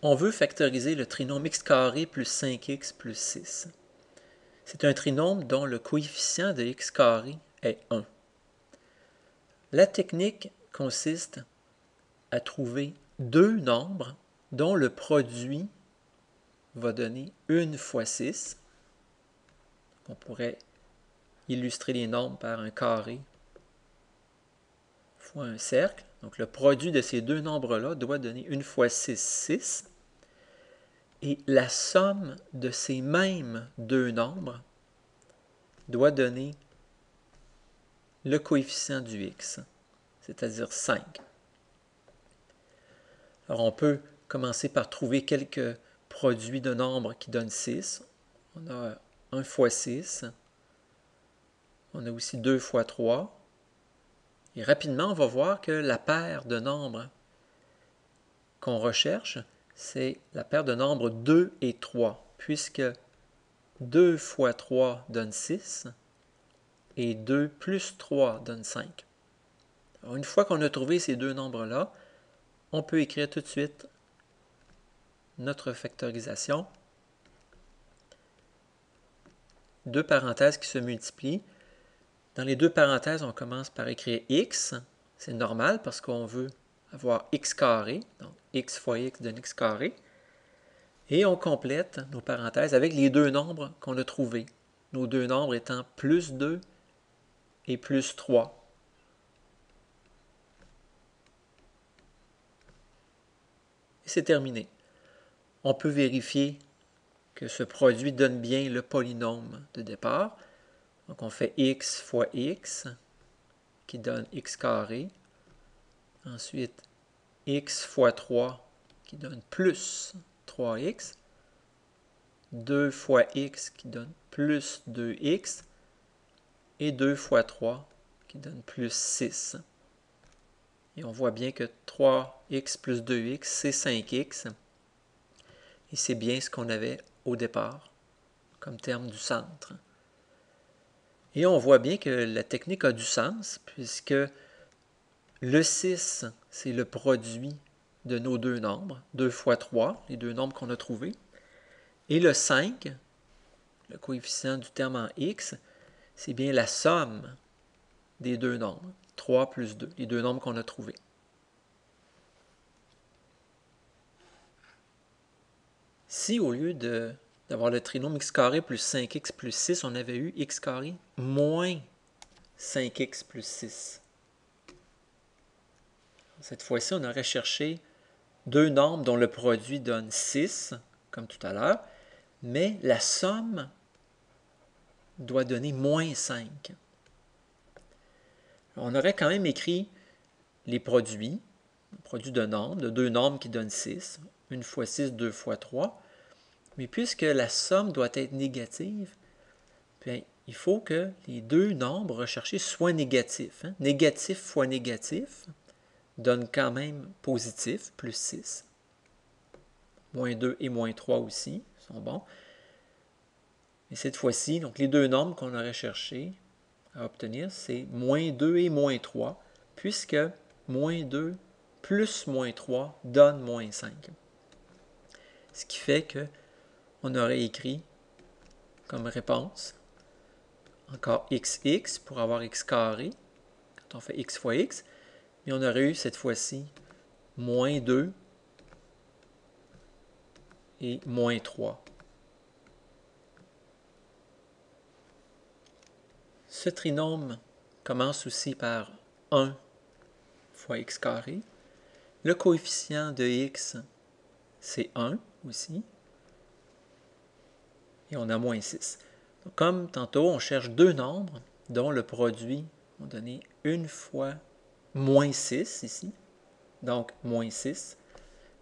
On veut factoriser le trinôme x carré plus 5x plus 6. C'est un trinôme dont le coefficient de x carré est 1. La technique consiste à trouver deux nombres dont le produit va donner 1 fois 6. On pourrait illustrer les nombres par un carré fois un cercle. Donc le produit de ces deux nombres-là doit donner 1 fois 6, 6. Et la somme de ces mêmes deux nombres doit donner le coefficient du x, c'est-à-dire 5. Alors on peut commencer par trouver quelques produits de nombres qui donnent 6. On a 1 fois 6. On a aussi 2 fois 3. Et rapidement, on va voir que la paire de nombres qu'on recherche, c'est la paire de nombres 2 et 3, puisque 2 fois 3 donne 6 et 2 plus 3 donne 5. Alors, une fois qu'on a trouvé ces deux nombres-là, on peut écrire tout de suite notre factorisation. Deux parenthèses qui se multiplient. Dans les deux parenthèses, on commence par écrire x. C'est normal parce qu'on veut avoir x carré. Donc, x fois x donne x carré. Et on complète nos parenthèses avec les deux nombres qu'on a trouvés. Nos deux nombres étant plus 2 et plus 3. Et c'est terminé. On peut vérifier que ce produit donne bien le polynôme de départ. Donc on fait x fois x qui donne x carré. Ensuite, x fois 3 qui donne plus 3x. 2 fois x qui donne plus 2x. Et 2 fois 3 qui donne plus 6. Et on voit bien que 3x plus 2x, c'est 5x. Et c'est bien ce qu'on avait au départ comme terme du centre. Et on voit bien que la technique a du sens, puisque le 6, c'est le produit de nos deux nombres, 2 fois 3, les deux nombres qu'on a trouvés. Et le 5, le coefficient du terme en x, c'est bien la somme des deux nombres, 3 plus 2, les deux nombres qu'on a trouvés. Si au lieu d'avoir le trinôme x carré plus 5x plus 6, on avait eu x carré moins 5x plus 6. Cette fois-ci, on aurait cherché deux nombres dont le produit donne 6, comme tout à l'heure, mais la somme doit donner moins 5. On aurait quand même écrit les produits de nombres, de deux nombres qui donnent 6, 1 fois 6, 2 fois 3, mais puisque la somme doit être négative, bien, il faut que les deux nombres recherchés soient négatifs. Négatif fois négatif donne quand même positif, plus 6. Moins 2 et moins 3 aussi sont bons. Et cette fois-ci, donc les deux nombres qu'on aurait cherché à obtenir, c'est moins 2 et moins 3, puisque moins 2 plus moins 3 donne moins 5. Ce qui fait qu'on aurait écrit comme réponse encore xx pour avoir x carré, quand on fait x fois x, mais on aurait eu cette fois-ci moins 2 et moins 3. Ce trinôme commence aussi par 1 fois x carré. Le coefficient de x, c'est 1 aussi. Et on a moins 6. Donc, comme tantôt, on cherche deux nombres dont le produit va donner 1 fois moins 6 ici. Donc, moins 6.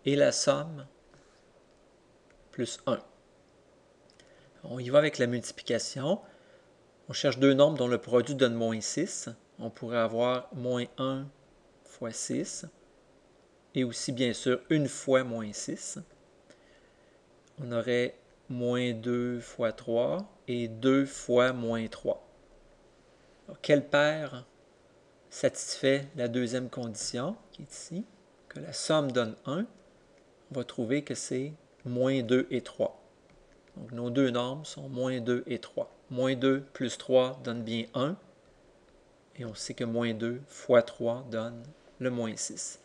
Et la somme, plus 1. On y va avec la multiplication. On cherche deux nombres dont le produit donne moins 6. On pourrait avoir moins 1 fois 6. Et aussi, bien sûr, 1 fois moins 6. On aurait moins 2 fois 3 et 2 fois moins 3. Alors, quelle paire satisfait la deuxième condition, qui est ici, que la somme donne 1? on va trouver que c'est moins 2 et 3. Donc nos deux normes sont moins 2 et 3. Moins 2 plus 3 donne bien 1. Et on sait que moins 2 fois 3 donne le moins 6.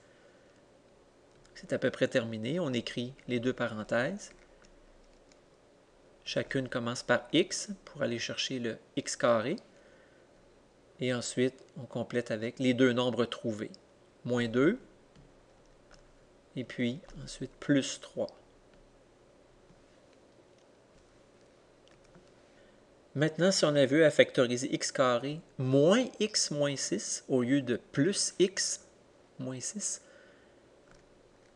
C'est à peu près terminé. On écrit les deux parenthèses. Chacune commence par x pour aller chercher le x carré. Et ensuite, on complète avec les deux nombres trouvés. Moins 2, et puis ensuite plus 3. Maintenant, si on avait à factoriser x carré moins x moins 6 au lieu de plus x moins 6,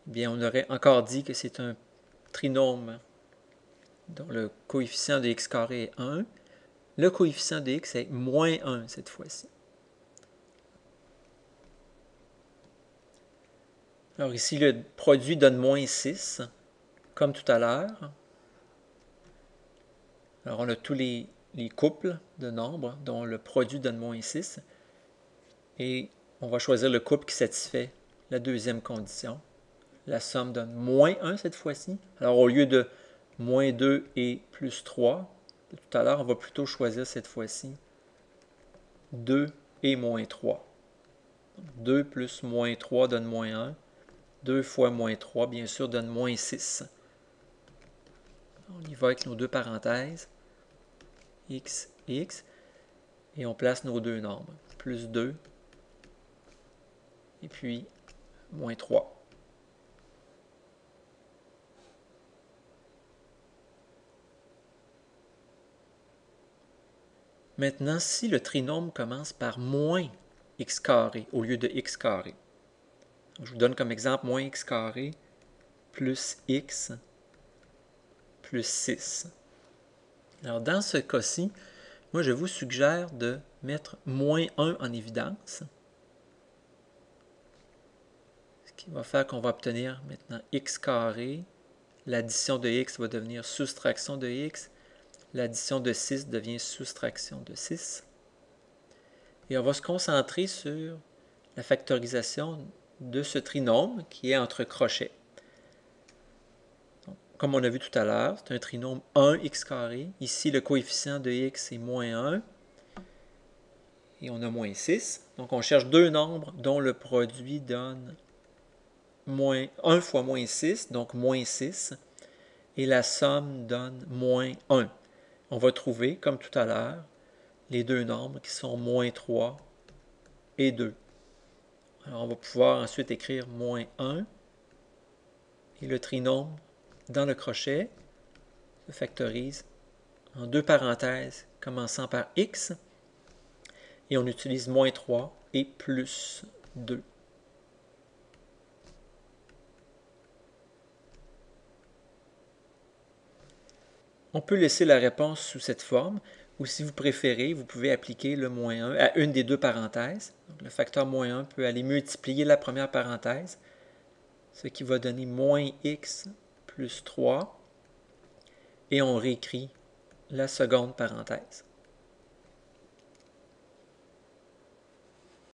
eh bien, on aurait encore dit que c'est un trinôme dont le coefficient de x carré est 1. Le coefficient de x est moins 1 cette fois-ci. Alors ici, le produit donne moins 6, comme tout à l'heure. Alors on a tous les couples de nombres dont le produit donne moins 6. Et on va choisir le couple qui satisfait la deuxième condition. La somme donne moins 1 cette fois-ci. Alors au lieu de moins 2 et plus 3, de tout à l'heure, on va plutôt choisir cette fois-ci 2 et moins 3. 2 plus moins 3 donne moins 1. 2 fois moins 3, bien sûr, donne moins 6. On y va avec nos deux parenthèses. X, X. Et on place nos deux nombres. Plus 2 et puis moins 3. Maintenant, si le trinôme commence par moins x carré au lieu de x carré, je vous donne comme exemple moins x carré plus x plus 6. Alors dans ce cas-ci, moi je vous suggère de mettre moins 1 en évidence, ce qui va faire qu'on va obtenir maintenant x carré, l'addition de x va devenir soustraction de x, l'addition de 6 devient soustraction de 6. Et on va se concentrer sur la factorisation de ce trinôme qui est entre crochets. Donc, comme on a vu tout à l'heure, c'est un trinôme 1x carré. Ici, le coefficient de x est moins 1. Et on a moins 6. Donc, on cherche deux nombres dont le produit donne 1 fois moins 6, donc moins 6. Et la somme donne moins 1. On va trouver, comme tout à l'heure, les deux nombres qui sont moins 3 et 2. Alors, on va pouvoir ensuite écrire moins 1 et le trinôme dans le crochet se factorise en deux parenthèses commençant par x et on utilise moins 3 et plus 2. On peut laisser la réponse sous cette forme ou si vous préférez, vous pouvez appliquer le moins 1 à une des deux parenthèses. Donc, le facteur moins 1 peut aller multiplier la première parenthèse, ce qui va donner moins x plus 3 et on réécrit la seconde parenthèse.